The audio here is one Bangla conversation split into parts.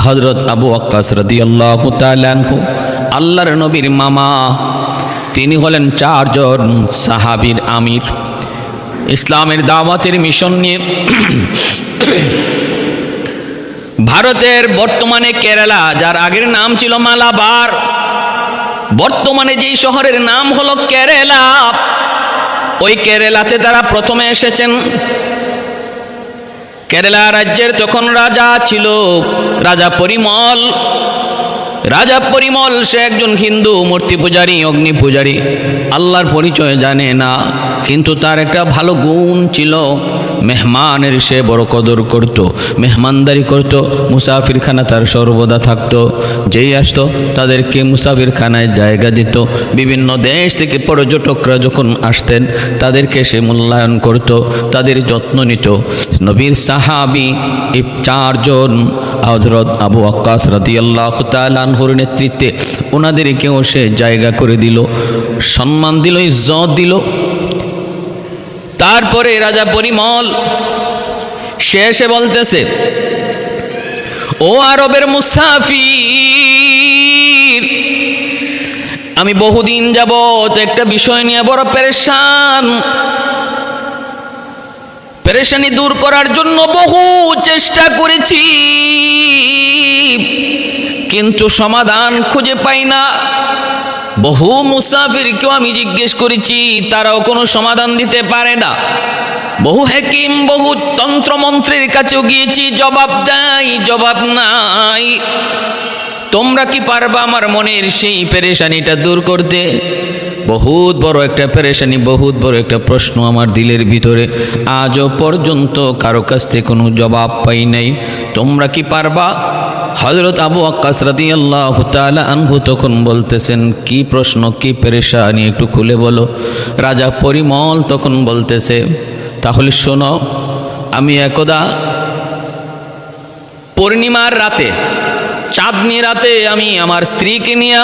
হযরত আবু ওয়াক্কাস রাদিয়াল্লাহু তাআলা আনহু আল্লাহর নবীর মামা, তিনি হলেন 4 জন সাহাবীর আমির। ইসলামের দাওয়াতের মিশন নিয়ে ভারতের বর্তমানে কেরালা, যার আগের নাম ছিল মালাবার, বর্তমানে যেই শহরের নাম হলো কেরালা, ওই কেরালাতে তারা প্রথমে এসেছেন। কেরালা রাজ্যের তখন রাজা ছিল রাজা পরিমল। রাজা পরিমল সে একজন হিন্দু মূর্তি পূজারী, অগ্নি পূজারী, আল্লাহর পরিচয় জানে না, কিন্তু তার একটা ভালো গুণ ছিল, মেহমানের সে বড় কদর করত, মেহমানদারি করত, মুসাফিরখানা তার সর্বদা থাকতো। যেই আসতো তাদেরকে মুসাফিরখানায় জায়গা দিত। বিভিন্ন দেশ থেকে পর্যটকরা যখন আসতেন তাদেরকে সে মূল্যায়ন করত, তাদের যত্ন নিত। নবীর সাহাবী এই 4 জন হযরত আবু ওয়াক্কাস রাদিয়াল্লাহু তাআলা আনহুর নেতৃত্বে ওনাদেরকেও সে জায়গা করে দিল, সম্মান দিল, ইজ্জত দিল। তারপরে রাজা পরিমল শেষে বলতেছে, ও আরবের মুসাফির, আমি বহুদিন যাবত একটা বিষয় নিয়ে বড় পেরেশানি দূর করার জন্য বহু চেষ্টা করেছি, কিন্তু সমাধান খুঁজে পাই না। বহু মুসাফিরকেও আমি জিজ্ঞেস করেছি, তারাও কোনো সমাধান দিতে পারে না। বহু হাকিম, বহু তন্ত্রমন্ত্রের কাছেও গিয়েছি, জবাব নাই। তোমরা কি পারবা আমার মনের সেই পেরেশানিটা দূর করতে? বহুত বড় একটা পেরেশানি, বহুত বড় একটা প্রশ্ন আমার দিলের ভিতরে, আজও পর্যন্ত কারো কাছ থেকে কোনো জবাব পাই নাই। তোমরা কি পারবা? হযরত আবু ওয়াক্কাস রাদিয়াল্লাহু তাআলা আনহু তখন বলতেছেন, কি প্রশ্ন, কি পেরেশানি, একটু খুলে বলো। রাজা পরিমল তখন বলতেছে, তাহলে শোনো, আমি একদা পূর্ণিমার রাতে, চাঁদনি রাতে, আমি আমার স্ত্রীকে নিয়ে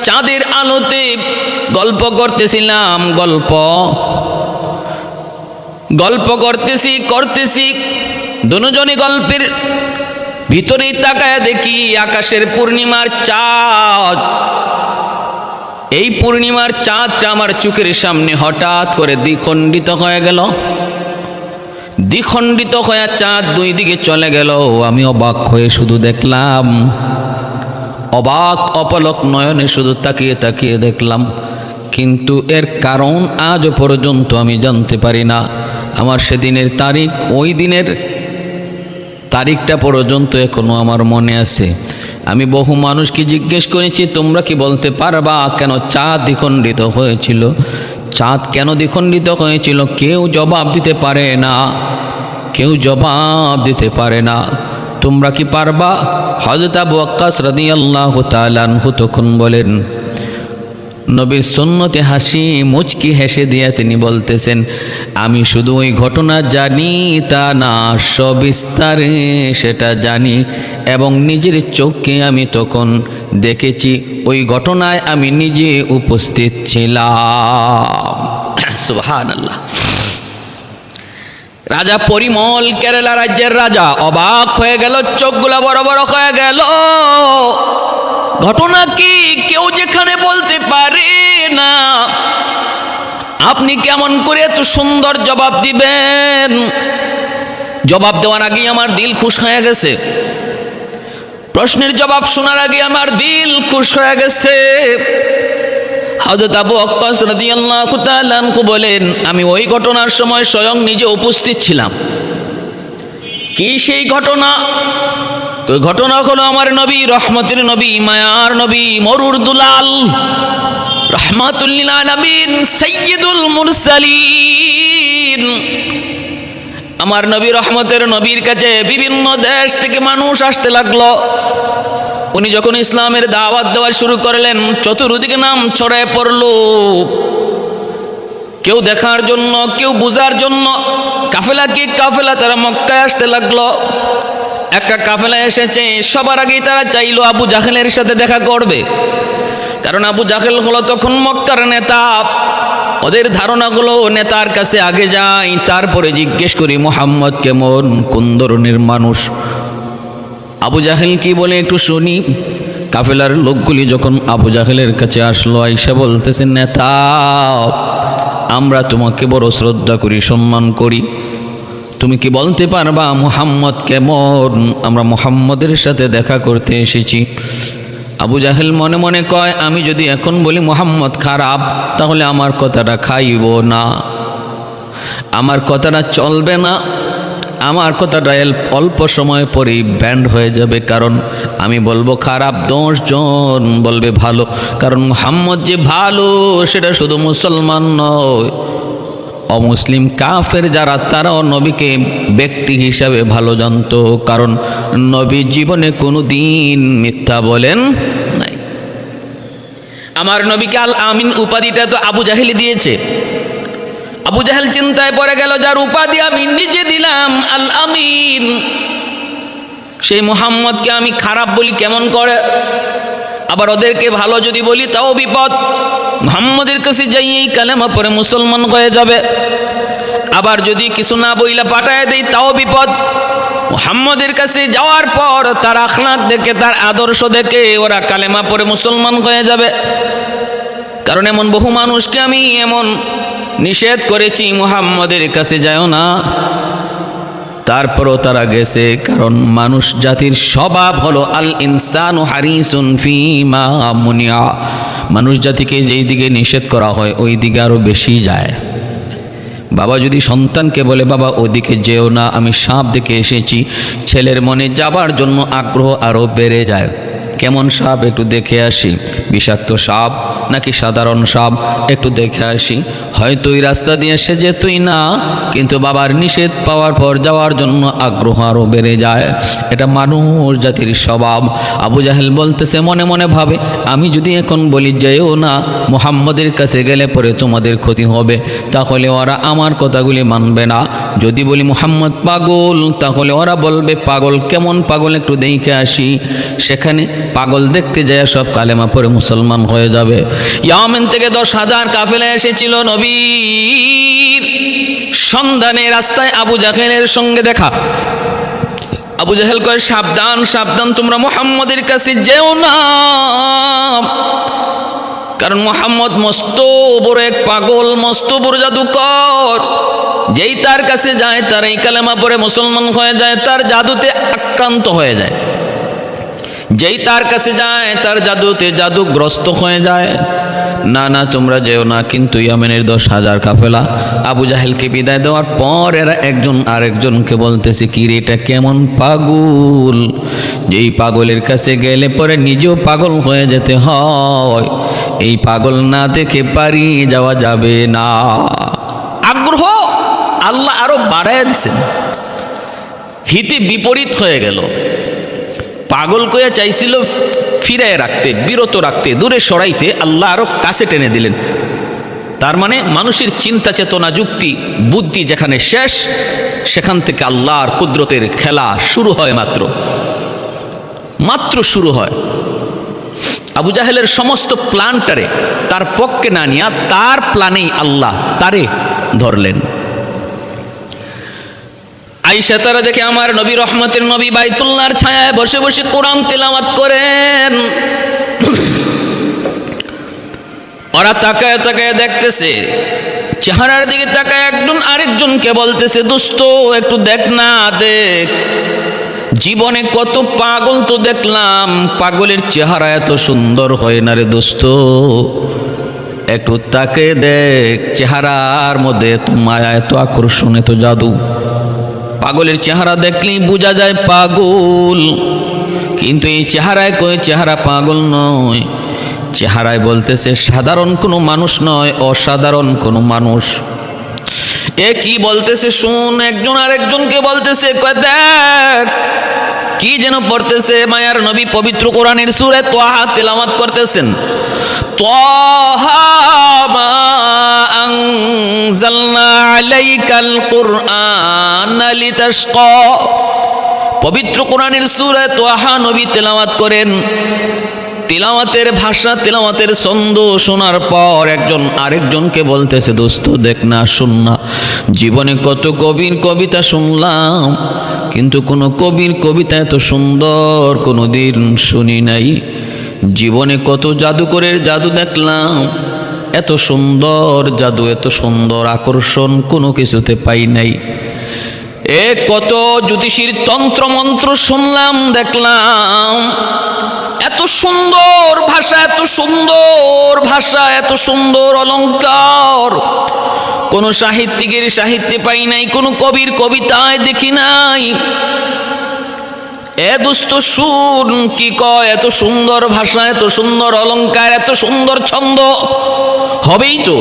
চাঁদের আলোতে গল্প করতেছিলাম। গল্প করতেছি দুজনে গল্পের ভিতরেই তাকায় দেখি আকাশের পূর্ণিমার চাঁদ। এই পূর্ণিমার চাঁদটা আমার চোখের সামনে হঠাৎ করে দ্বিখণ্ডিত হয়ে গেল। দ্বিখণ্ডিত হয়ে চাঁদ 2 দিকে চলে গেল। আমি অবাক হয়ে শুধু দেখলাম, অবাক অপলক নয়নে শুধু তাকিয়ে দেখলাম, কিন্তু এর কারণ আজও পর্যন্ত আমি জানতে পারি না। আমার সেদিনের তারিখ, ওই দিনের তারিখটা পর্যন্ত এখনো আমার মনে আছে। আমি বহু মানুষকে জিজ্ঞেস করেছি, তোমরা কি বলতে পারবা কেন চাঁদ দ্বিখণ্ডিত হয়েছিল? চাঁদ কেন দ্বিখণ্ডিত হয়েছিল? কেউ জবাব দিতে পারে না। তোমরা কি পারবা? হযরত আবু ওয়াক্কাস রাদিয়াল্লাহু তাআলা আনহু তখন বলেন, নবীর সুন্নতে হাসি মুচকি হেসে দিয়ে তিনি বলতেছেন, আমি শুধু ওই ঘটনা জানি তা না, সবিস্তারে সেটা জানি, এবং নিজের চোখে আমি তখন দেখেছি, ওই ঘটনায় আমি নিজে উপস্থিত ছিলাম। সুবহানাল্লাহ। রাজা পরিমল, কেরালা রাজ্যের রাজা, অবাক হয়ে গেল, চোখগুলা বড় বড় হয়ে গেল। ঘটনা কি কেউ যেখানে বলতে পারে না, আপনি কেমন করে এত সুন্দর জবাব দিবেন? জবাব দেওয়ার আগে আমার দিল খুশ হয়ে গেছে। প্রশ্নের জবাব শোনার আগে আমার দিল খুশ হয়ে গেছে। হযরত আবু ওয়াক্কাস রাদিয়াল্লাহু তাআলা আনহু বলেন, আমি ওই ঘটনার সময় স্বয়ং নিজে উপস্থিত ছিলাম। কি সেই ঘটনা? ওই ঘটনা হলো আমার নবী, রহমতের নবী, মায়ার নবী, মরুর দুলাল, রাহমাতুল লিল আলামিন, সাইয়্যিদুল মুরসালিন। আমার নবী, রহমতের নবীর কাছে বিভিন্ন দেশ থেকে মানুষ আসতে লাগলো। উনি যখন ইসলামের দাওয়াত দেওয়া শুরু করলেন, চতুর্দিকে নাম ছড়ায় পড়ল। কেউ দেখার জন্য, কেউ বুঝার জন্য, কাফেলা তারা মক্কায় আসতে লাগলো। একটা কাফেলা এসেছে, সবার আগেই তারা চাইলো আবু জাহেলের সাথে দেখা করবে, কারণ আবু জাহেল হলো তখন মক্কার নেতা। ওদের ধারণা হলো নেতার কাছে আগে যাই, তারপরে জিজ্ঞেস করি মুহাম্মদ কেমন, কোন ধরনের মানুষ। আবু জাহেল কি বলে একটু শুনি। কাফেলার লোকগুলি যখন আবু জাহেলের কাছে আসলো, আইসা বলতেছে, নেতা, আমরা তোমাকে বড় শ্রদ্ধা করি, সম্মান করি, তুমি কি বলতে পারবা মুহাম্মদ কেমন? আমরা মুহাম্মদের সাথে দেখা করতে এসেছি। আবু জাহেল মনে মনে কয়, আমি যদি এখন বলি মুহাম্মদ খারাপ, তাহলে আমার কথাটা খাইব না, আমার কথাটা চলবে না, আমার কথাটা অল্প সময় পরেই ব্যান্ড হয়ে যাবে। কারণ আমি বলবো খারাপ, 10 জন বলবে ভালো। কারণ মুহাম্মদ যে ভালো সেটা শুধু মুসলমান নয়, অমুসলিম কাফের যারা, তারাও নবীকে ব্যক্তি হিসাবে ভালো জানতো। কারণ নবী জীবনে কোনো দিন মিথ্যা বলেন নাই। আমার নবীকে আল আমিন উপাধিটা তো আবু জাহেল দিয়েছে। আবু জাহেল চিন্তায় পড়ে গেল, যার উপাধি আমি নিজে দিলাম আল আমিন, সেই মুহাম্মদকে আমি খারাপ বলি কেমন করে? আবার ওদেরকে ভালো যদি বলি তাও বিপদ। মুহাম্মদের কাছে যাইয়েই কালেমা পড়ে মুসলমান হয়ে যাবে। আবার যদি কিছু না বইলা পাঠায় দেই তাও বিপদ। মুহাম্মদের কাছে যাওয়ার পর তার আখলাক দেখে, তার আদর্শ দেখে ওরা কালেমা পড়ে মুসলমান হয়ে যাবে। কারণ এমন বহু মানুষকে আমি এমন নিষেধ করেছি, মুহাম্মদের কাছে যাও না, তারপরও তারা গেছে। কারণ মানুষ জাতির স্বভাব হলো আল ইনসানু হারিসুন ফিমা মুনিয়া, মানুষ জাতিকে যেই দিকে নিষেধ করা হয় ওই দিকে আরো বেশি যায়। বাবা যদি সন্তানকে বলে, বাবা ওদিকে যেও না, আমি সাপ দেখে এসেছি, ছেলের মনে যাবার জন্য আগ্রহ আরো বেড়ে যায়। কেমন সাপ একটু দেখে আসি, বিষাক্ত সাপ নাকি সাধারণ সাপ একটু দেখে আসি। হয়তো ওই রাস্তা দিয়ে সে যেতই না, কিন্তু বাবার নিষেধ পাওয়ার পর যাওয়ার জন্য আগ্রহ আরও বেড়ে যায়। এটা মানুষ জাতির স্বভাব। আবু জাহেল বলতেছে, মনে মনে ভাবে, আমি যদি এখন বলি যেও না, মুহাম্মদের কাছে গেলে পরে তোমাদের ক্ষতি হবে, তাহলে ওরা আমার কথাগুলি মানবে না। যদি বলি মুহাম্মদ পাগল, তাহলে ওরা বলবে পাগল, কেমন পাগল একটু দেখে আসি। সেখানে পাগল দেখতে যায় সব কালেমা পড়ে মুসলমান হয়ে যাবে। ইয়ামেন থেকে 10,000 কাফেলা এসেছিল নবীর সন্ধানে। রাস্তায় আবু জাহেলের সঙ্গে দেখা। আবু জাহেল কয়, সাবধান সাবধান, তোমরা মুহাম্মদের কাছে যেও না, কারণ মুহাম্মদ মস্ত বড় এক পাগল, মস্ত বড় জাদুকর। যেই তার কাছে যায় তার এই কালেমা পড়ে মুসলমান হয়ে যায়, তার জাদুতে আক্রান্ত হয়ে যায়। যেই তার কাছে যায় তার জাদুতে জাদুগ্রস্ত হয়ে যায়। না না, তোমরা যেও না। কিন্তু ইয়ামেনের 10,000 কাফেলা আবু জাহেলকে বিদায় দেওয়ার পর এরা একজন আরেকজনকে বলতেছে, কি রে, এটা কেমন পাগল, যেই পাগলের কাছে গেলে পরে নিজেও পাগল হয়ে যেতে হয়, এই পাগল না দেখে পারি যাওয়া যাবে না। আগ্রহ আল্লাহ আরো বাড়ায় দিছেন, হিতে বিপরীত হয়ে গেল। পাগল কয়ে চাইছিল ফিরায় রাখতে, বিরত রাখতে, দূরে সরাইতে, আল্লাহ আরো কাছে টেনে দিলেন। তার মানে মানুষের চিন্তা চেতনা যুক্তি বুদ্ধি যেখানে শেষ, সেখান থেকে আল্লাহর কুদরতের খেলা শুরু হয়, মাত্র শুরু হয়। আবু জাহেলের সমস্ত প্ল্যানটারে তার পক্ষে না নিয়া তার প্ল্যানেই আল্লাহ তারে ধরলেন। আয়েশা তারা দেখে আমার নবী, রহমতের নবী, বাইতুল্লাহর ছায়ায় বসে বসে কোরআন তিলাওয়াত করেন। ওরা তাকায় তাকায় দেখতেছে, চেহারার দিকে তাকায় একজন আরেকজনকে বলতেছে, দোস্ত একটু দেখ না, দেখ, জীবনে কত পাগল তো দেখলাম, পাগলের চেহারা এত সুন্দর হয় না রে দোস্ত, একটু তাকে দেখ, চেহারার মধ্যে এত মায়া, এত আকর্ষণ, এত জাদু। পাগলের চেহারা দেখলেই বোঝা যায় পাগল, কিন্তু এই চেহারায় কই চেহারা পাগল নয়, চেহারায় বলতেছে সাধারণ কোনো মানুষ নয়, অসাধারণ কোনো মানুষ। এ কি বলতেছে শুন, একজন আরেকজনকে বলতেছে, কয় দেখ কি যেন পড়তেছে। মায়ার নবী পবিত্র কোরআনের সূরা তাহা তেলাওয়াত করতেছেন। তাহা মা আনজালনা আলাইকাল কুরআনা লিতাশকা। পবিত্র কোরআনের সূরা তাহা নবী তেলাওয়াত করেন। তিলাওয়াতের ভাষা, তিলাওয়াতের ছন্দ শোনার পর একজন আরেকজনকে বলতেছে, দোস্ত দেখ না, শুন না, জীবনে কত কবির কবিতা শুনলাম, কিন্তু কোনো কবির কবিতা এত সুন্দর কোনোদিন শুনি নাই। জীবনে কত জাদুকরের জাদু দেখলাম, এত সুন্দর জাদু, এত সুন্দর আকর্ষণ কোনো কিছুতে পাই নাই। কত জ্যোতিষীর তন্ত্র মন্ত্র শুনলাম, দেখলাম, এত সুন্দর ভাষা, এত সুন্দর ভাষা, এত সুন্দর অলংকার কোন সাহিত্যিকের সাহিত্যে পাই নাই, কোন কবির কবিতায় দেখি নাই। দোস্ত শুন কি কয়, এত সুন্দর ভাষা, এত সুন্দর অলংকার, এত সুন্দর ছন্দ হবেই তো,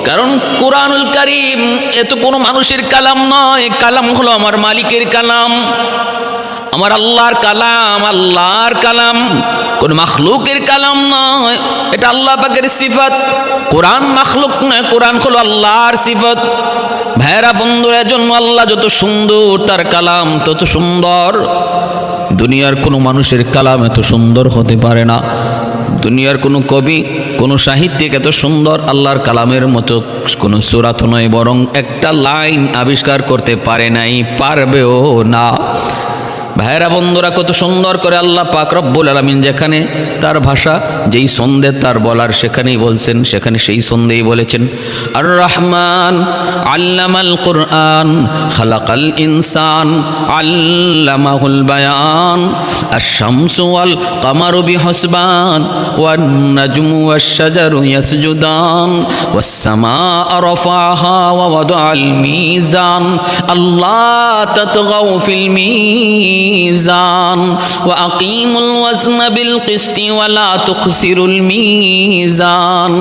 কারণ কুরআনুল কারীম এ তো কোনো মানুষের কালাম নয়, কালাম হলো আমার মালিকের কালাম, আমার আল্লাহর কালাম, আল্লাহর কালাম, কোন মাখলুকের কালাম নয়, এটা আল্লাহ পাকের সিফাত। কোরআন মাখলুক নয়, কোরআন হলো আল্লাহর সিফাত। ভাইরা বন্ধুরা, জন্য আল্লাহ যত সুন্দর, তার কালাম তত সুন্দর। দুনিয়ার কোনো মানুষের কালাম এত সুন্দর হতে পারে না, দুনিয়ার কোনো কবি, কোনো সাহিত্যিক এত সুন্দর আল্লাহর কালামের মতো কোনো সূরাত নয়, বরং একটা লাইন আবিষ্কার করতে পারে নাই, পারবেও না। ভাইরা বন্ধুরা, কত সুন্দর করে আল্লাহ পাক রব্বুল আলামিন যেখানে তার ভাষা, যেই ছন্দে তার বলার সেখানেই বলছেন, সেখানে সেই ছন্দেই বলেছেন। আর রহমান আল্লামাল কুরআন খালাকাল ইনসান আল্লামাহুল বায়ান আশ-শামসু ওয়াল কামারু বিহুসবান ওয়ান নাজমু ওয়াশ-শাজারু ইয়াসজুদান ওয়াস-সামাআ রাফাআহা ওয়া ওয়াদাআল মিজান আল্লাহ তাতগাউ ফিল মিজান ওয়া আকিমুল ওয়াজনা বিল কিসতি ওয়া লা তুখসিরুল মিজান।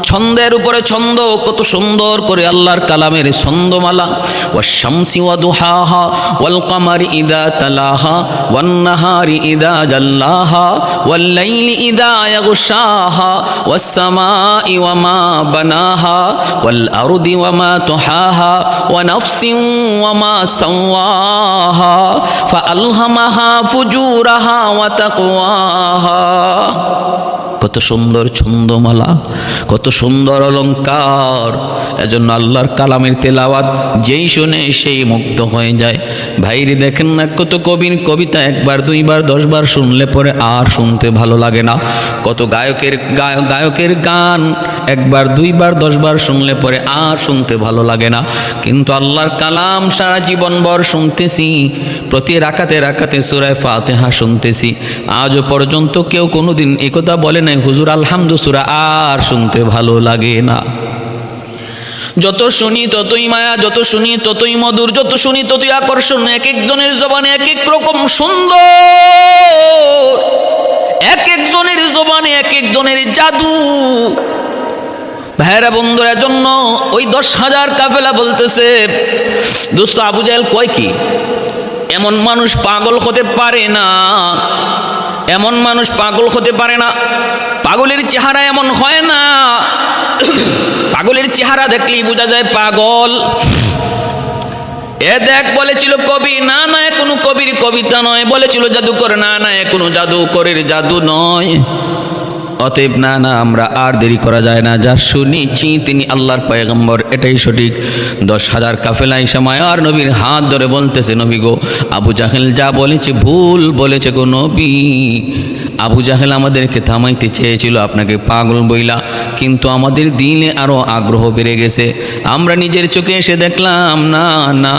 ছন্দের উপরে ছন্দ, কত সুন্দর করে আল্লাহর কালামের ছন্দমালা। ওয়াশ-শামসি ওয়া দুহাহা ওয়াল কামারি ইযা তালাহা ওয়ান নাহারি ইযা জাল্লাহা ওয়াল লাইলি ইযা ইয়াগশাহা ওয়াস সামাই ওয়া মা বানাহা ওয়াল আরদি ওয়া মা তুহাহা ওয়া নাফসিন ওয়া মা সাওয়াহা ফাআলহামাহা ফুজুরাহা ওয়া তাকওয়াহা। কত সুন্দর ছন্দমালা, কত সুন্দর অলংকার। এজন্য আল্লাহর কালামের তেলাওয়াত যেই শুনে সেই মুগ্ধ হয়ে যায়। ভাইরে দেখেন না, কত কবির কবিতা একবার দুইবার 10 বার শুনলে পরে আর শুনতে ভালো লাগে না। কত গায়কের গান একবার দুইবার 10 বার শুনলে পরে আর শুনতে ভালো লাগে না। কিন্তু আল্লাহর কালাম সারা জীবনভর শুনতেছি, প্রতি রাকাতে রাকাতে সূরা ফাতিহা শুনতেছি। আজও পর্যন্ত কেউ কোনোদিন একথা বলে নাই, হুজুর আলহামদু সূরা আর শুনতে ভালো লাগে না। যত শুনি ততই মায়া, যত শুনি ততই মধুর, যত শুনি ততই আকর্ষণ। এক একজনের জবানে এক এক রকম সুন্দর, এক একজনের জবানে এক একজনের জাদু। ভাইরা বন্ধুরা, জন্য ওই 10,000 কাফেলা বলতেছে, দোস্ত আবু জাহেল কয় কি, এমন মানুষ পাগল হতে পারে না, এমন মানুষ পাগল হতে পারে না। পাগলের চেহারা এমন হয় না, পাগলের চেহারা দেখলেই বোঝা যায় পাগল। দেখ বলেছিল কবি, না না এ কোনো কবির কবিতা নয়। বলেছিল জাদুকর, না না এ কোনো জাদুকরের জাদু নয়। অতএব না না, আমরা আর দেরি করা যায় না, যা শুনেছি তিনি আল্লাহর পয়গম্বর, এটাই সঠিক। 10,000 কাফেলা এসে মায়ার নবীর হাত ধরে বলতেছে, নবী গো, আবু জাহেল যা বলেছে ভুল বলেছে গো নবী। আবু জাহেল আমাদেরকে থামাইতে চেয়েছিল আপনাকে পাগল বইলা, কিন্তু আমাদের দিলে আরো আগ্রহ বেড়ে গেছে। আমরা নিজের চোখে এসে দেখলাম, না না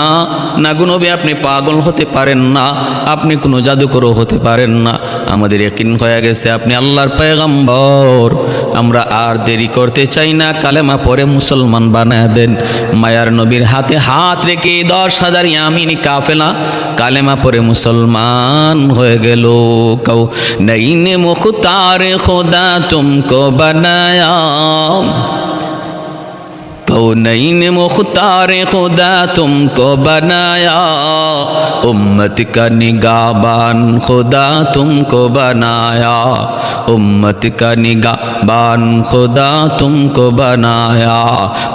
না গো নবী, আপনি পাগল হতে পারেন না, আপনি কোনো জাদুকরও হতে পারেন না। আমাদের ইয়াকিন হয়ে গেছে আপনি আল্লাহর পয়গম্বর। আমরা আর দেরি করতে চাই না, কালেমা পড়ে মুসলমান বানায় দেন। মায়ার নবীর হাতে হাত রেখে 10,000 ইয়ামিনী কাফেলা কালেমা পড়ে মুসলমান হয়ে গেল। কও নঈনে মুখতার খোদা তুমকো বানায়া, कौनैन मुख्तार खुदा तुमको बनाया, उम्मत का निगाहबान खुदा तुमको बनाया, उम्मत का निगाहबान खुदा तुमको बनाया।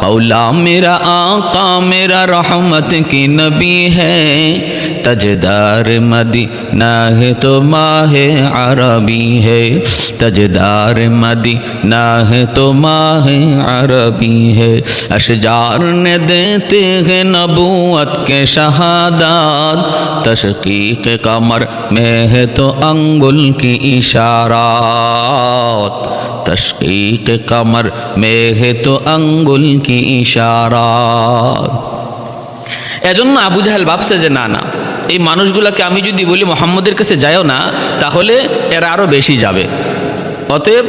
मौला मेरा आका मेरा रहमत की नबी है, तजदार मदीना है तो माहे अरबी है, तजदार मदीना है तो माहे अरबी है। अशजार ने देते हैं नबूवत के शहादात, तशकीक कमर में है तो अंगुल की इशारात, तशकीक कमर में है तो अंगुल की इशारात। এজন্য আবু জাহেল ভাবছে যে না না, এই মানুষগুলোকে আমি যদি বলি মুহাম্মদের কাছে যাইও না, তাহলে এরা আরো বেশি যাবে। অতএব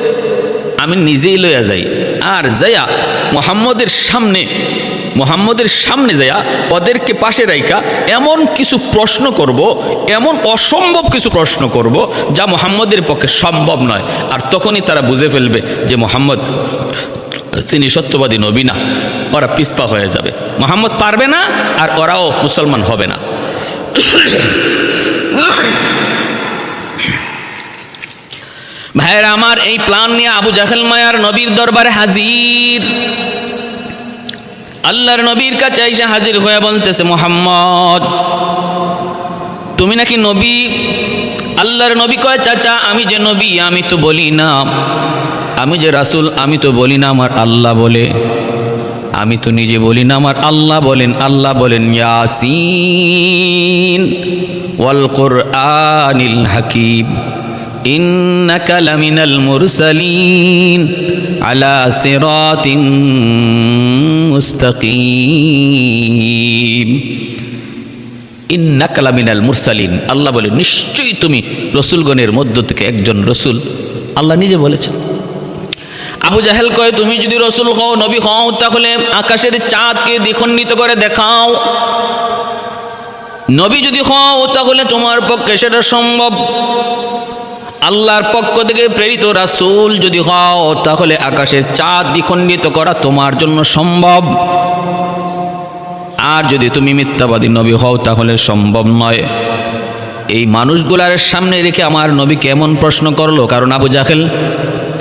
আমি নিজেই লইয়া যাই, আর যাইয়া মুহাম্মদের সামনে যাইয়া ওদেরকে পাশে রাইখা এমন কিছু প্রশ্ন করব, এমন অসম্ভব কিছু প্রশ্ন করব যা মুহাম্মদের পক্ষে সম্ভব নয়। আর তখনই তারা বুঝে ফেলবে যে মুহাম্মদ তিনি সত্যবাদী নবী না, ওরা পিছপা হয়ে যাবে, মুহাম্মদ পারবে না আর ওরাও মুসলমান হবে না। ভাইয়েরা আমার, এই প্ল্যান নিয়ে আবু জাহেল মায়ার নবীর দরবারে হাজির। আল্লাহর নবীর কাছে এসে হাজির হয়ে বলতেছে, মুহাম্মদ তুমি নাকি নবী? আল্লাহর নবী কয়, চাচা আমি যে নবী আমি তো বলি না, আমি যে রাসূল আমি তো বলি না, আমার আল্লাহ বলে। আমি তো নিজে বলি না, আমার আল্লাহ বলেন। আল্লাহ বলেন, ইয়াসিন ওয়াল কুরআনিল হাকীম ইন্নাকা লামিনাল মুরসালিন আলা সিরাতিন মুস্তাকিম। ইন্নাকা লামিনাল মুরসালিন, আল্লাহ বলেন নিশ্চয়ই তুমি রসুলগণের মধ্য থেকে একজন রসুল, আল্লাহ নিজে বলেছেন। আবু জাহেল কয়, তুমি যদি রসুল হও, নবী হও, তাহলে আকাশের চাঁদকে দ্বিখণ্ডিত করে দেখাও। নবী যদি হও তাহলে তোমার পক্ষে সেটা সম্ভব। আল্লাহর পক্ষ থেকে প্রেরিত রাসূল যদি হও তাহলে আকাশের চাঁদ দ্বিখণ্ডিত করা তোমার জন্য সম্ভব। আর যদি তুমি মিথ্যাবাদী নবী হও তাহলে সম্ভব নয়। এই মানুষগুলার সামনে রেখে আমার নবী কেমন প্রশ্ন করলো, কারণ আবু জাহেল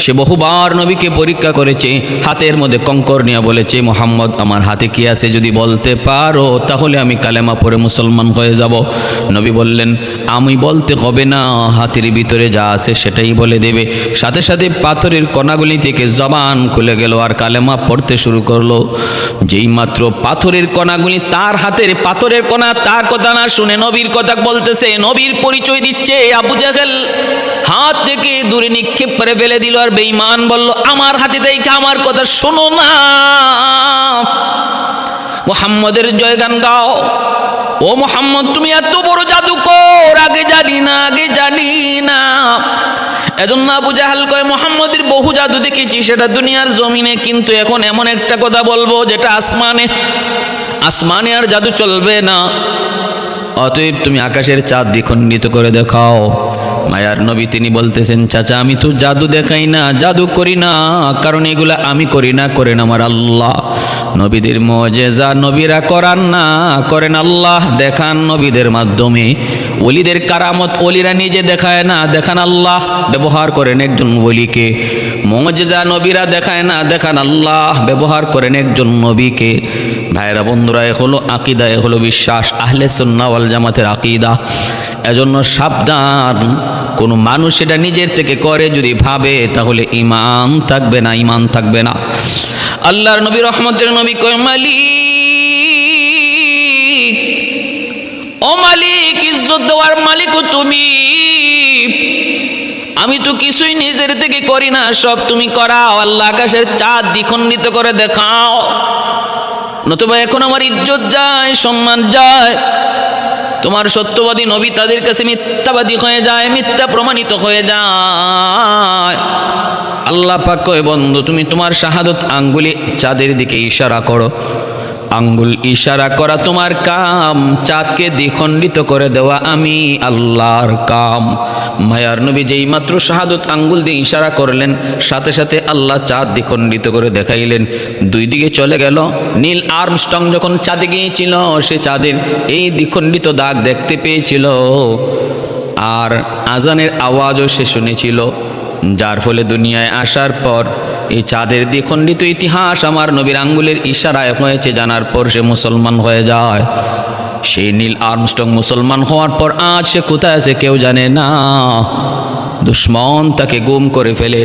সে বহুবার নবীকে পরীক্ষা করেছে, হাতের মধ্যে কঙ্কর নিয়ে বলেছে, মুহাম্মদ আমার হাতে কি আছে যদি বলতে পারো তাহলে আমি কালেমা পড়ে মুসলমান হয়ে যাব। নবী বললেন, আমি বলতে হবে না, হাতের ভিতরে যা আছে সেটাই বলে দেবে। সাথে সাথে পাথরের কণাগুলি থেকে জবান খুলে গেল আর কালেমা পড়তে শুরু করলো। যেই মাত্র পাথরের কণাগুলি তার হাতের পাথরের কণা তার কথা না শুনে নবীর কথা বলতেছে, নবীর পরিচয় দিচ্ছে, আবু জাহেল হাত থেকে দূরে নিক্ষেপ করে ফেলে দিল। আর বেঈমান বলল, আমার হাতে থেকে আমার কথা শোনো না, মুহাম্মদের জয়গান গাও। ও মুহাম্মদ তুমি এত বড় জাদুকর, আগে জানি না। এজন্য আবু জাহেল কয়, মুহাম্মদের বহু জাদু দেখেছি, সেটা দুনিয়ার জমিনে, কিন্তু এখন এমন একটা কথা বলবো যেটা আসমানে আর জাদু চলবে না। অতএব তুমি আকাশের চাঁদ দ্বিখণ্ডিত করে দেখাও। মায়ার নবী তিনি বলতেছেন, চাচা আমি তো জাদু দেখাই না, জাদু করি না, কারণ এগুলা আমি করি না, করেন আমার আল্লাহ। নবীদের মুজিজা নবীরা করান না, করেন আল্লাহ, দেখান নবীদের মাধ্যমে। ওলিদের কারামত ওলিরা নিজে দেখায় না, দেখান আল্লাহ, ব্যবহার করেন একজন ওলিকে। মুজিজা নবীরা দেখায় না, দেখান আল্লাহ, ব্যবহার করেন একজন নবীকে। ভাইরা বন্ধুরা, এ হলো আকীদা, এ হলো বিশ্বাস, আহলে সুন্নাহ ওয়াল জামাতের আকীদা। এজন্য সাবধান, কোনো মানুষ এটা নিজের থেকে করে যদি ভাবে তাহলে ঈমান থাকবে না। আল্লাহর নবী রহমতের নবী কয়, মালিক, ও মালিক, ইজ্জত দেওয়ার মালিকও তুমি, আমি তো কিছুই নিজের থেকে করি না, সব তুমি করাও। আল্লাহ আকাশের চাঁদ দ্বিখণ্ডিত করে দেখাও, নতুবা এখন আমার ইজ্জত যায়, সম্মান যায়। তোমার সত্যবাদী নবী তাদের কাছে মিথ্যাবাদী হয়ে যায়, মিথ্যা প্রমাণিত হয়ে যায়। আল্লাহ পাক কয়, বন্ধু তুমি তোমার শাহাদত আঙ্গুলি চাঁদের দিকে ইশারা করো। আঙ্গুল ইশারা করা তোমার কাম, চাঁদকে দ্বিখণ্ডিত করে দেওয়া আমি আল্লাহর কাম। মায়ার নবী যেই মাত্র শাহাদত আঙ্গুল দিয়ে ইশারা করলেন, সাথে সাথে আল্লাহ চাঁদ দ্বিখণ্ডিত করে দেখাইলেন। দুই দিকে চলে গেল। নীল আর্মস্ট্রং যখন চাঁদে গিয়েছিল, সে চাঁদের এই দ্বিখণ্ডিত দাগ দেখতে পেয়েছিল, আর আজানের আওয়াজও সে শুনেছিল, যার ফলে দুনিয়ায় আসার পর এই চাঁদের দ্বিখণ্ডিত ইতিহাস আমার নবীর আঙ্গুলের ইশারায় হয়েছে জানার পর সে মুসলমান হয়ে যায়। সেই নীল আর্মস্ট্রং মুসলমান হওয়ার পর আজ সে কোথায় আছে কেউ জানে না। দুশ্মন তাকে গুম করে ফেলে।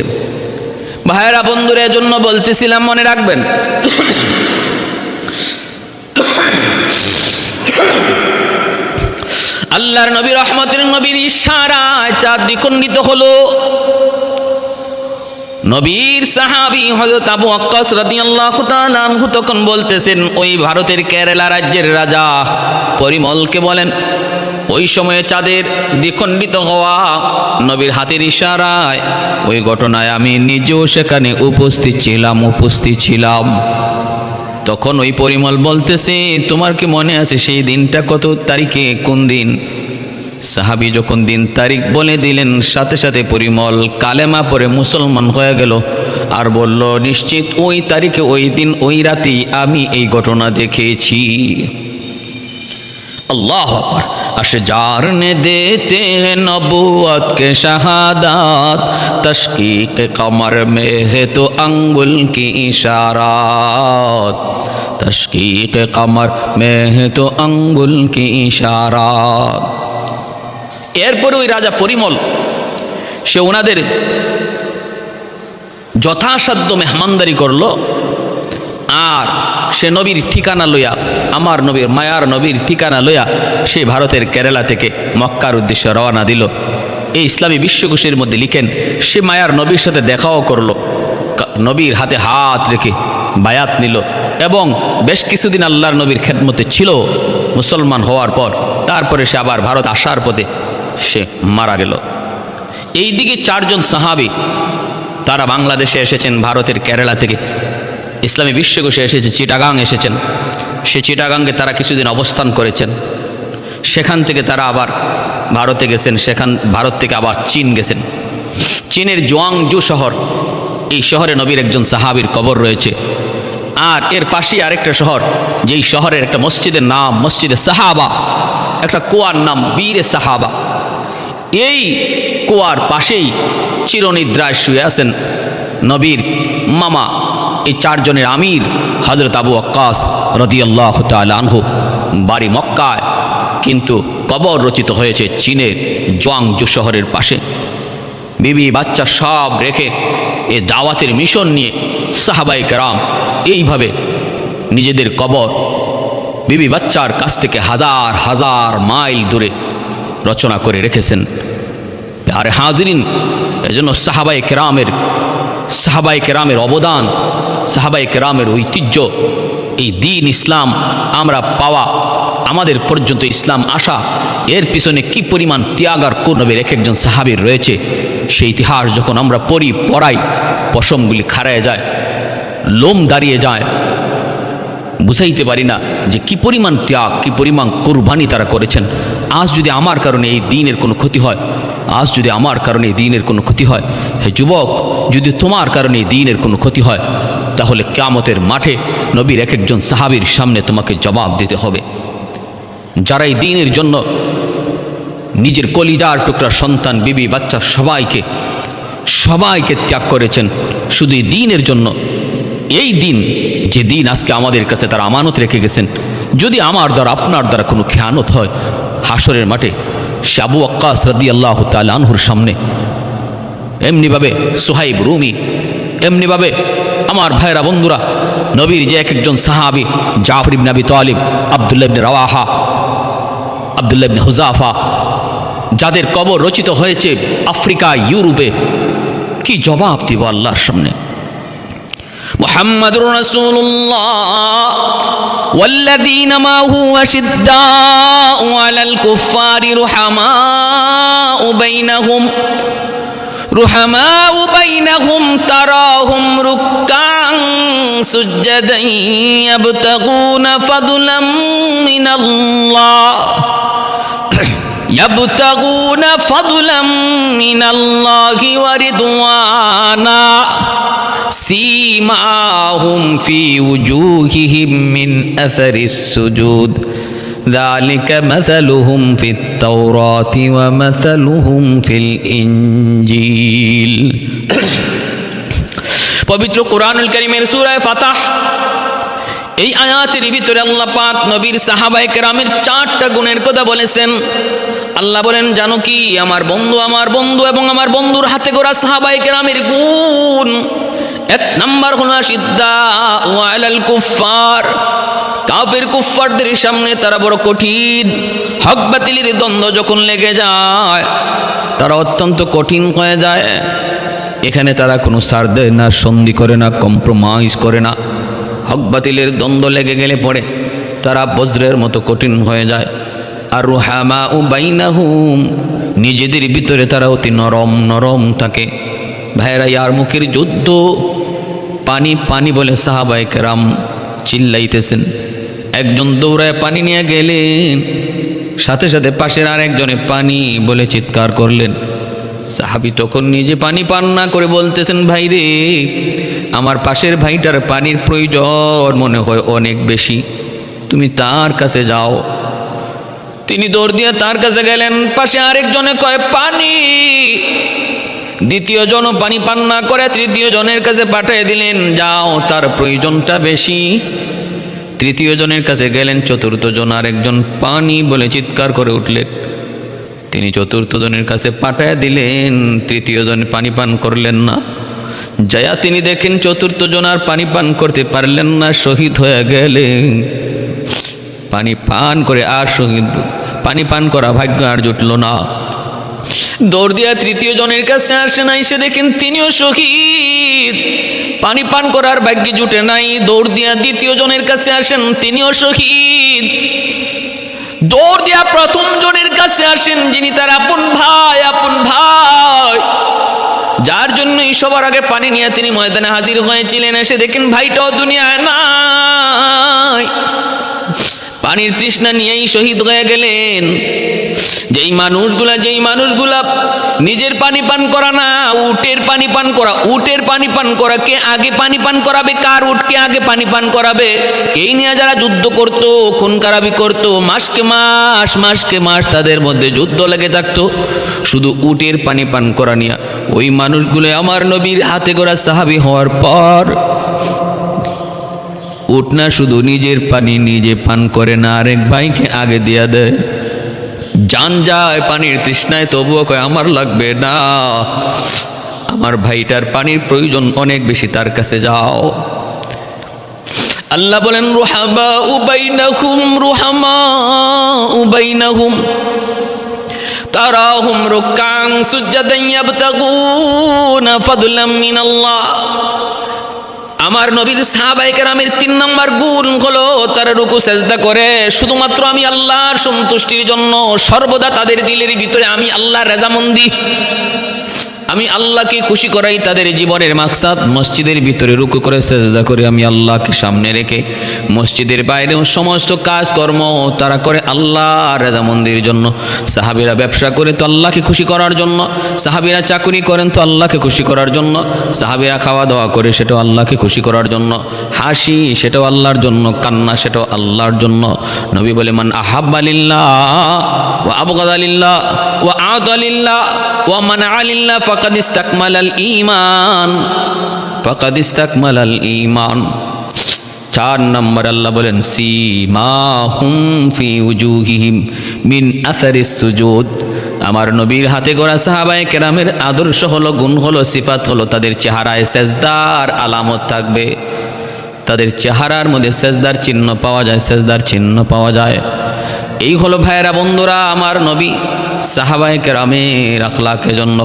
ভাইয়েরা বন্ধুরা, এজন্য বলতেছিলাম, মনে রাখবেন, আল্লাহর নবী রহমতের নবীর ইশারায় চাঁদ দ্বিখণ্ডিত হলো। নবীর সাহাবী হযরত আবু ওয়াক্কাস রাদিয়াল্লাহু তাআলা আনহু তখন বলতেছেন, ওই ভারতের কেরালা রাজ্যের রাজা পরিমলকে বলেন, ওই সময়ে চাঁদের দ্বিখণ্ডিত হওয়া নবীর হাতের ইশারায় ওই ঘটনায় আমি নিজেও সেখানে উপস্থিত ছিলাম। তখন ওই পরিমল বলতেছে, তোমার কি মনে আছে সেই দিনটা কত তারিখে, কোন দিন? সাহাবী যখন দিন তারিখ বলে দিলেন, সাথে সাথে পরিমল কালেমা পড়ে মুসলমান হয়ে গেল আর বলল, নিশ্চিত ওই তারিখে, ওই দিন, ওই রাতেই আমি এই ঘটনা দেখেছি। अल्लाह अकबर। अशजार ने देते हैं नबूवत के शहादत, तशकीक कमर में है तो अंगुल की इशारात, तशकीक कमर में है तो अंगुल की इशारात। एरपर ওই রাজা পরিমল সে ওনাদের যথাসাধ্য মেহমানদারি করলো আর সে নবীর ঠিকানা লইয়া, আমার নবীর মায়ার নবীর ঠিকানা লইয়া সে ভারতের কেরালা থেকে মক্কার উদ্দেশ্যে রওনা দিল। এই ইসলামী বিশ্বকোষের মধ্যে লিখেন, সে মায়ার নবীর সাথে দেখাও করলো, নবীর হাতে হাত রেখে বায়াত নিল এবং বেশ কিছুদিন আল্লাহর নবীর খেদমতে ছিল মুসলমান হওয়ার পর। তারপরে সে আবার ভারত আসার পথে সে মারা গেল। এই দিকে চারজন সাহাবী তারা বাংলাদেশে এসেছেন ভারতের কেরালা থেকে, ইসলামী বিশ্বকোষে এসেছে, চিটাগাং এসেছেন। সে চিটাগাংয়ে তারা কিছুদিন অবস্থান করেছেন। সেখান থেকে তারা আবার ভারতে গেছেন, ভারত থেকে আবার চীন গেছেন। চীনের জুয়াংজু শহর, এই শহরে নবীর একজন সাহাবীর কবর রয়েছে। আর এর পাশেই আরেকটা শহর, যেই শহরের একটা মসজিদের নাম মসজিদে সাহাবা, একটা কুয়ার নাম বীরে সাহাবা। এই কুয়ার পাশেই চিরনিদ্রায় শুয়ে আছেন নবীর মামা, এই চারজনের আমির হযরত আবু ওয়াক্কাস রাদিয়াল্লাহু তাআলা আনহু। বাড়ি মক্কায়, কিন্তু কবর রচিত হয়েছে চীনের জুয়াংজু শহরের পাশে। বিবি বাচ্চা সব রেখে এ দাওয়াতের মিশন নিয়ে সাহাবায়ে কেরাম এইভাবে নিজেদের কবর বিবি বাচ্চার কাছ থেকে হাজার হাজার মাইল দূরে রচনা করে রেখেছেন। আর হাজিরিন, এজন্য সাহাবায়ে কেরামের অবদান, সাহাবায়ে কেরামের ঐতিহ্য, এই দ্বীন ইসলাম আমরা পাওয়া, আমাদের পর্যন্ত ইসলাম আসা, এর পিছনে কি পরিমাণ ত্যাগ আর নবীর এক একজন সাহাবীর রয়েছে, সেই ইতিহাস যখন আমরা পড়াই, পশমগুলি খাড়ায় যায়, লোম দাঁড়িয়ে যায়, বুঝাইতে পারি না যে কি পরিমাণ ত্যাগ, কি পরিমাণ কুরবানি তারা করেছেন। আজ যদি আমার কারণে এই দ্বীনের কোনো ক্ষতি হয়, আজ যদি আমার কারণে এই দ্বীনের কোনো ক্ষতি হয়, হে যুবক, যদি তোমার কারণে এই দ্বীনের কোনো ক্ষতি হয়, তাহলে কিয়ামতের মাঠে নবীর এক একজন সাহাবীর সামনে তোমাকে জবাব দিতে হবে। যারা এই দ্বীনের জন্য নিজের কলিজার টুকরা সন্তান, বিবি বাচ্চা সবাইকে ত্যাগ করেছেন শুধু এই দ্বীনের জন্য। এই দিন, যে দিন আজকে আমাদের কাছে তারা আমানত রেখে গেছেন, যদি আমার দ্বারা আপনার দ্বারা কোনো খেয়ানত হয়, হাসরের মাঠে সে আবু ওয়াক্কাস রাদিয়াল্লাহু তাআলা আনহুর সামনে এমনিভাবে সুহাইব রুমি, এমনিভাবে আমার ভাইরা বন্ধুরা, নবীর যে এক একজন সাহাবী, জাফর ইবনে আবি তালিব, আব্দুল্লাহ ইবনে রাওয়াহা, আব্দুল্লাহ ইবনে হুযাফা, যাদের কবর রচিত হয়েছে আফ্রিকা, ইউরোপে, কি জবাব দিব আল্লাহর সামনে? মুহাম্মাদুর রাসূলুল্লাহ والذين معه أشداء على الكفار رحماء بينهم تراهم ركعا سجدا يبتغون فضلا من الله ورضوانا سيماهم في وجوههم من أثر السجود ذلك مثلهم في التوراة ومثلهم في الإنجيل। পবিত্র কুরআনুল কারীমের সূরা ফাতাহ এই আয়াতের ভিতরে আল্লাহ পাক নবীর সাহাবায়ে কেরামের 4টা গুণের কথা বলেছেন। আল্লাহ বলেন, জানো কি আমার বন্ধু এবং আমার বন্ধুর হাতে গড়া সাহাবায়ে কেরামের গুণ? 1 নাম্বার হলো আশিদ্দাউ আলাল কুফফার, কাফের কুফফারদের সামনে তারা বড় কঠিন। হক বাতিলের দ্বন্দ্ব যখন লেগে যায় তারা অত্যন্ত কঠিন হয়ে যায়। এখানে তারা কোনো ছাড় দেয় না, সন্ধি করে না, কম্প্রোমাইজ করে না। হক বাতিলের দ্বন্দ্ব লেগে গেলে পরে তারা বজ্রের মতো কঠিন হয়ে যায়। আর রুহামাউ বাইনাহুম, নিজেদের ভিতরে তারা অতি নরম নরম থাকে। ভাইরা, ইয়ারমুকের যুদ্ধ, পানি পানি বলে সাহাবায়ে কেরাম চিল্লাইতেছেন। একজন দৌড়ায় পানি নিয়ে গেলেন, সাথে সাথে পাশের আরেকজনে পানি বলে চিৎকার করলেন। সাহাবী তখন নিজে পানি পান না করে বলতেছেন, ভাই রে, আমার পাশের ভাইটার পানির প্রয়োজন মনে হয় অনেক বেশি, তুমি তার কাছে যাও। তিনি দৌড় দিয়ে তার কাছে গেলেন। পাশে আরেকজনে কয় পানি, দ্বিতীয় জনও পানি পান না করে তৃতীয় জনের কাছে পাঠিয়ে দিলেন, যাও, তার প্রয়োজনটা বেশি। তৃতীয় জনের কাছে গেলেন, চতুর্থ জন আরেকজন পানি বলে চিৎকার করে উঠলেন। তিনি চতুর্থ জনের কাছে পাঠিয়ে দিলেন, তৃতীয় জন পানি পান করলেন না। যায়া তিনি দেখেন চতুর্থ জন আর পানি পান করতে পারলেন না, শহীদ হয়ে গেলেন। পানি পান করে আর শহীদ, পানি পান করা ভাগ্য আর জুটল না। দৌড় দিয়া তৃতীয় জনের কাছে আসেন, এসে দেখেন তিনিও শহীদ, পানি পান করার ভাগ্যে জুটে নাই। দৌড় দিয়া দ্বিতীয় জনের কাছে আসেন, তিনিও শহীদ। দৌড় দিয়া প্রথম জনের কাছে আসেন, যিনি তার আপন ভাই, যার জন্যই সবার আগে পানি নিয়ে তিনি ময়দানে হাজির হয়েছিলেন। এসে দেখেন ভাইটাও দুনিয়ায় নাই, পানির তৃষ্ণা নিয়েই শহীদ হয়ে গেলেন। যেই মানুষগুলা নিজের পানি পান করা না, উটের পানি পান করা। উটের পানি পান করা, কে আগে পানি পান করাবে, কার উটকে আগে পানি পান করাবে, এই নিয়ে যারা যুদ্ধ করতো, খুন খারাপি করতো, মাসকে মাস তাদের মধ্যে যুদ্ধ লেগে থাকতো শুধু উটের পানি পান করা নিয়ে। ওই মানুষগুলো আমার নবীর হাতে গড়া সাহাবী হওয়ার পর উট না শুধু নিজের পানি নিজে পান করে না, আরেক ভাইকে আগে দিয়া দেয়। জান যায় পানির তৃষ্ণায়, তবুও কয় আমার লাগবে না, আমার ভাইটার পানির প্রয়োজন অনেক বেশি, তার কাছে যাও। আল্লাহ বলেন, রুহামাউ বাইনাহুম তারাহুম রুকআন সুজদান ইয়াবতাগুনা ফাদলাম মিনাল্লাহ। আমার নবীর সাহাবায়ে কেরামের 3 নম্বর গুণ হলো তারা রুকু সেজদা করে শুধুমাত্র আমি আল্লাহর সন্তুষ্টির জন্য। সর্বদা তাদের দিলের ভিতরে আমি আল্লাহর রাজামন্দি, আমি আল্লাহকে খুশি করাই তাদের জীবনের মাকসাদ। মসজিদের ভিতরে রুকু করে সেজদা করে আমি আল্লাহকে সামনে রেখে, মসজিদের বাইরেও সমস্ত কাজকর্ম তারা করে আল্লাহর রাজামন্দির জন্য। সাহাবীরা ব্যবসা করে তো আল্লাহকে খুশি করার জন্য, সাহাবীরা চাকরি করেন তো আল্লাহকে খুশি করার জন্য, সাহাবীরা খাওয়া দাওয়া করে সেটাও আল্লাহকে খুশি করার জন্য, হাসি সেটাও আল্লাহর জন্য, কান্না সেটাও আল্লাহর জন্য। নবী বলে, মান আহাব্বা লিল্লাহ ওয়া আবগাদা লিল্লাহ ওয়া আ'তা লিল্লাহ ওয়া মানআ লিল্লাহ ফাকাদ ইসতাকমালাল ঈমান। 4 নম্বর আল্লাহ বলেন, সীমাহুম ফি উজুহিহিম মিন আসারিস সুজুদ। আমার নবীর হাতে গড়া সাহাবায়ে কেরামের আদর্শ হলো, গুণ হলো, সিফাত হলো, তাদের চেহারায় সেজদার আলামত থাকবে। তাদের চেহারার মধ্যে সেজদার চিহ্ন পাওয়া যায়, এই হলো ভাইয়েরা বন্ধুরা আমার নবী সাহাবায়ে কেরামের আখলাকের জন্য।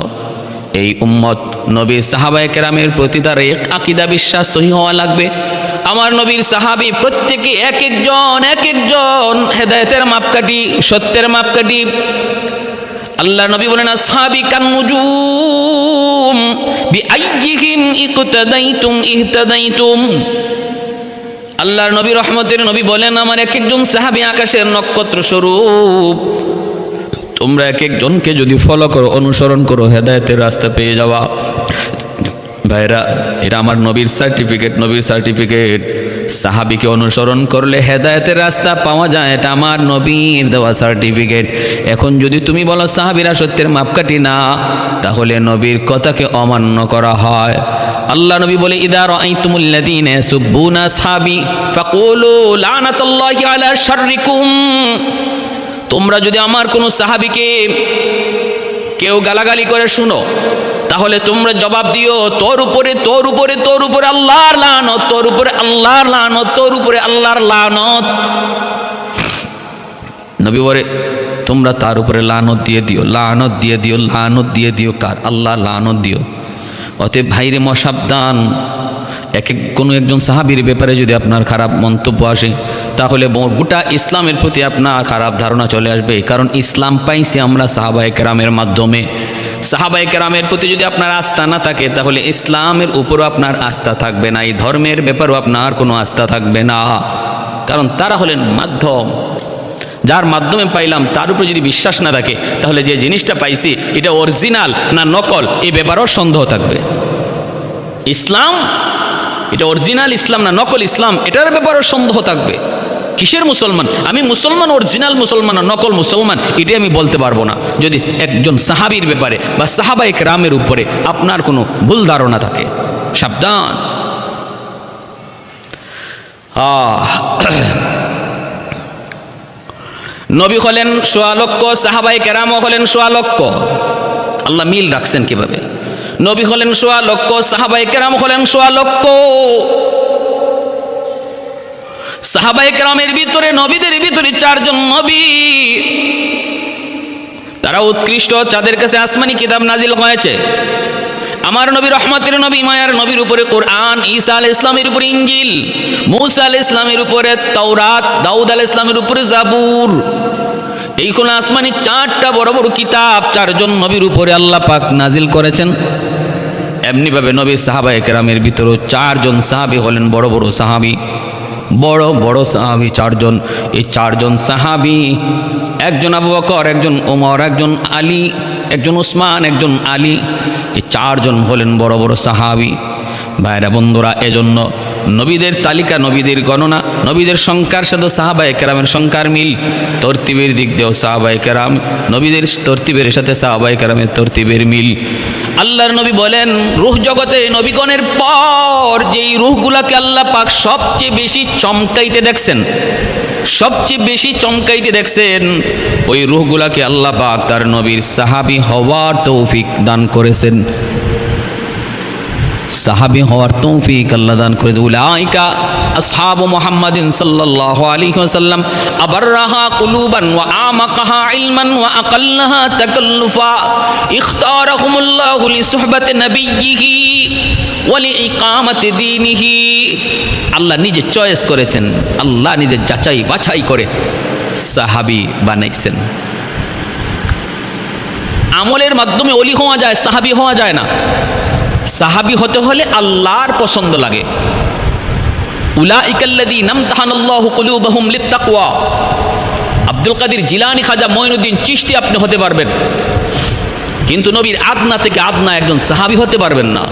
এই উম্মত নবীর সাহাবায়ে কেরামের প্রতি তার এক আকীদা বিশ্বাস সহি হওয়া লাগবে। আমার নবীর সাহাবী প্রত্যেকে এক একজন হেদায়েতের মাপকাঠি, সত্যের মাপকাঠি। আল্লাহ নবী বলেন, আসহাবী কান্নুজুম বিআইয়িহিম ইকতাদাইতুম ইহতাদাইতুম। আল্লাহর নবী রহমতের নবী বলেন, আমার এক একজন সাহাবী আকাশের নক্ষত্র স্বরূপ, তোমরা এক একজনকে যদি ফলো করো, অনুসরণ করো, হেদায়েতের রাস্তা পেয়ে যাওয়া। ভাইরা, এটা আমার নবীর সার্টিফিকেট। সাহাবীকে অনুসরণ করলে হেদায়েতের রাস্তা পাওয়া যায়, এটা আমার নবীর দেওয়া সার্টিফিকেট। এখন যদি তুমি বলো সাহাবীরা সত্যের মাপকাঠি না, তাহলে নবীর কথাকে অমান্য করা হয়। আল্লাহ নবী বলে, ইদা রাআইতুমুল্লাযীনা ইয়াসুব্বুনা আসহাবি ফাকুলু লানাতুল্লাহি আলা শাররিকুম। তোমরা যদি আমার কোনো সাহাবীকে কেউ গালাগালি করে শুনো, তাহলে তোমরা জবাব দিও, তোর উপরে তোর উপরে তোর উপরে আল্লাহর লানত, তোর উপরে আল্লাহর লানত, তোর উপরে আল্লাহর লানত। নবী বলে, তোমরা তার উপরে লানত দিয়ে দিও, লানত দিয়ে দিও, লানত দিয়ে দিও। কার? আল্লাহ লানত দিও। অতএব ভাইরে সাবধান, কোনো একজন সাহাবীর ব্যাপারে যদি আপনার খারাপ মন্তব্য আসে, তাহলে গোটা ইসলামের প্রতি আপনার খারাপ ধারণা চলে আসবে। কারণ ইসলাম পাইছি আমরা সাহাবায়ে কেরামের মাধ্যমে। সাহাবায়ে কেরামের প্রতি যদি আপনার আস্থা না থাকে, তাহলে ইসলামের উপরও আপনার আস্থা থাকবে না, এই ধর্মের ব্যাপারেও আপনার কোনো আস্থা থাকবে না। কারণ তারা হলেন মাধ্যম, যার মাধ্যমে পাইলাম তার উপরে যদি বিশ্বাস না থাকে, তাহলে যে জিনিসটা পাইছি এটা অরিজিনাল না নকল, এই ব্যাপারেও সন্দেহ থাকবে। ইসলাম এটা অরিজিনাল ইসলাম না নকল ইসলাম, এটার ব্যাপারেও সন্দেহ থাকবে। কিসের মুসলমান? আমি মুসলমান অরিজিনাল মুসলমান না নকল মুসলমান, এটাই আমি বলতে পারবো না যদি একজন সাহাবীর ব্যাপারে বা সাহাবায়ে কেরামের উপরে আপনার কোনো ভুল ধারণা থাকে। সাবধান। নবী হলেন ১৬ লক্ষ, সাহাবায়ে কেরামও হলেন ১৬ লক্ষ। আল্লাহ মিল রাখছেন কিভাবে? নবী হলেন ১৬ লক্ষ, সাহাবায়ে কেরাম হলেন ১৬ লক্ষ। সাহাবায়ে কেরামের ভিতরে, নবীদের ভিতরে ৪ জন নবী, তারা উৎকৃষ্ট, যাদের কাছে আসমানি কিতাব নাজিল হয়েছে। আমার নবী রহমতের নবী, মায়ার নবীর উপরে কোরআন, ঈসা আলাইহিস ইসলামের উপরে ইনজিল, মূসা আলাইহিস ইসলামের উপরে তাওরাত, দাউদ আলাইহিস ইসলামের উপরে জাবুর। এই কোন আসমানি 4টা বড় বড় কিতাব ৪ জন নবীর উপরে আল্লাহ পাক নাজিল করেছেন। এমনিভাবে নবী সাহাবায়ে কেরামের ভিতরেও ৪ জন সাহাবী হলেন বড় বড় সাহাবী, বড় বড় সাহাবী ৪ জন। এই ৪ জন সাহাবী, একজন আবু বকর, একজন ওমর, একজন আলী, একজন উসমান, একজন আলী, এই ৪ জন হলেন বড় বড় সাহাবী। ভাইরা বন্ধুরা, এজন্য নবীদের তালিকা, নবীদের গণনা, নবীদের সংখ্যার সাথে সাহাবায়ে কেরামের সংখ্যার মিল, তরতিবের দিক দিয়েও সাহাবায়ে কেরাম, নবীদের তরতিবের সাথে সাহাবায়ে কেরামের তরতিবের মিল। আল্লাহর নবী বলেন, রূহ জগতে নবীগণের পর যেই রূহগুলাকে আল্লাহ পাক সবচেয়ে বেশি চমকাইতে দেখছেন, সবচেয়ে বেশি চমকাইতে দেখছেন, ওই রূহগুলাকে আল্লাহ পাক তার নবীর সাহাবী হওয়ার তৌফিক দান করেছেন। সাহাবী হওয়ার তৌফিক আল্লাহ দান করেছে। উলাইকা আসহাবু মুহাম্মাদিন সাল্লাল্লাহু আলাইহি ওয়াসাল্লাম আবররাহা কুলুবান ওয়া আমাকাহা ইলমান ওয়া আকাল্লাহা তাকাল্লুফা ইখতারাহুমুল্লাহু লিসুহবাতি নাবিয়্যিহি ওয়া লিইকামাতি দীনিহি। আল্লাহ নিজে চয়েস করেছেন, আল্লাহ নিজে যাচাই বাছাই করে সাহাবী বানাইছেন। আমলের মাধ্যমে ওলি হওয়া যায়, সাহাবী হওয়া যায় না। সাহাবী হতে হলে আল্লাহর পছন্দ লাগে। উলাইকাল্লাযীনা ইমতাহানাল্লাহু কুলুবাহুম লিত্তাকওয়া। আব্দুল কাদের জিলানী, খাজা মঈনুদ্দিন চিশতি আপনি হতে পারবেন, কিন্তু নবীর আদনা থেকে আদনা একজন সাহাবী হতে পারবেন না।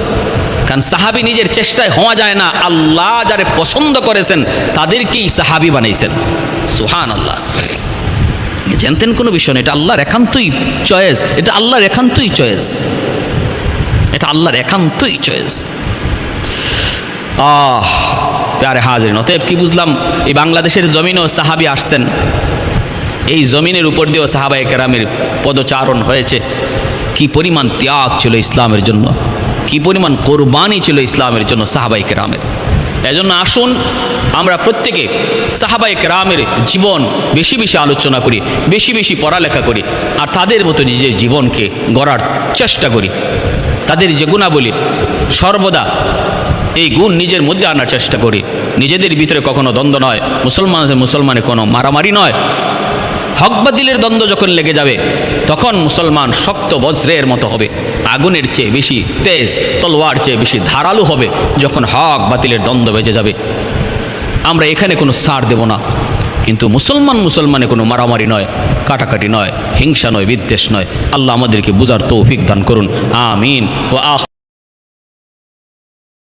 কারণ সাহাবী নিজের চেষ্টায় হওয়া যায় না, আল্লাহ যারে পছন্দ করেছেন তাদেরকেই সাহাবী বানাইছেন। সুবহানাল্লাহ। জানতেন কোনো বিষয় না, এটা আল্লাহর একান্তই চয়েস, এটা আল্লাহর একান্তই চয়েস, এটা আল্লাহর একান্তই চয়েস। প্যারে হাজিরিন, অতএব কি বুঝলাম? এই বাংলাদেশের জমিনেও সাহাবী আসছেন, এই জমিনের উপর দিয়েও সাহাবায়ে কেরামের পদচারণ হয়েছে। কি পরিমাণ ত্যাগ ছিল ইসলামের জন্য, কি পরিমাণ কোরবানি ছিল ইসলামের জন্য সাহাবায়ে কেরামের। এজন্য আসুন আমরা প্রত্যেকে সাহাবায়ে কেরামের জীবন বেশি বেশি আলোচনা করি, বেশি বেশি পড়ালেখা করি, আর তাদের মতো নিজের জীবনকে গড়ার চেষ্টা করি। তাদের যে গুণাবলী সর্বদা এই গুণ নিজের মধ্যে আনার চেষ্টা করি। নিজেদের ভিতরে কখনো দ্বন্দ্ব নয়, মুসলমানের কোনো মারামারি নয়। হক বাতিলের দ্বন্দ্ব যখন লেগে যাবে, তখন মুসলমান শক্ত বজ্রের মতো হবে, আগুনের চেয়ে বেশি তেজ, তলোয়ার চেয়ে বেশি ধারালো হবে যখন হক বাতিলের দ্বন্দ্ব বেজে যাবে। আমরা এখানে কোনো ছাড় দেব না, কিন্তু মুসলমানে কোনো মারামারি নয়, কাটাকাটি নয়, হিংসা নয়, বিদ্বেষ নয়। আল্লাহ আমাদেরকে বুঝার তৌফিক দান করুন। আমিন।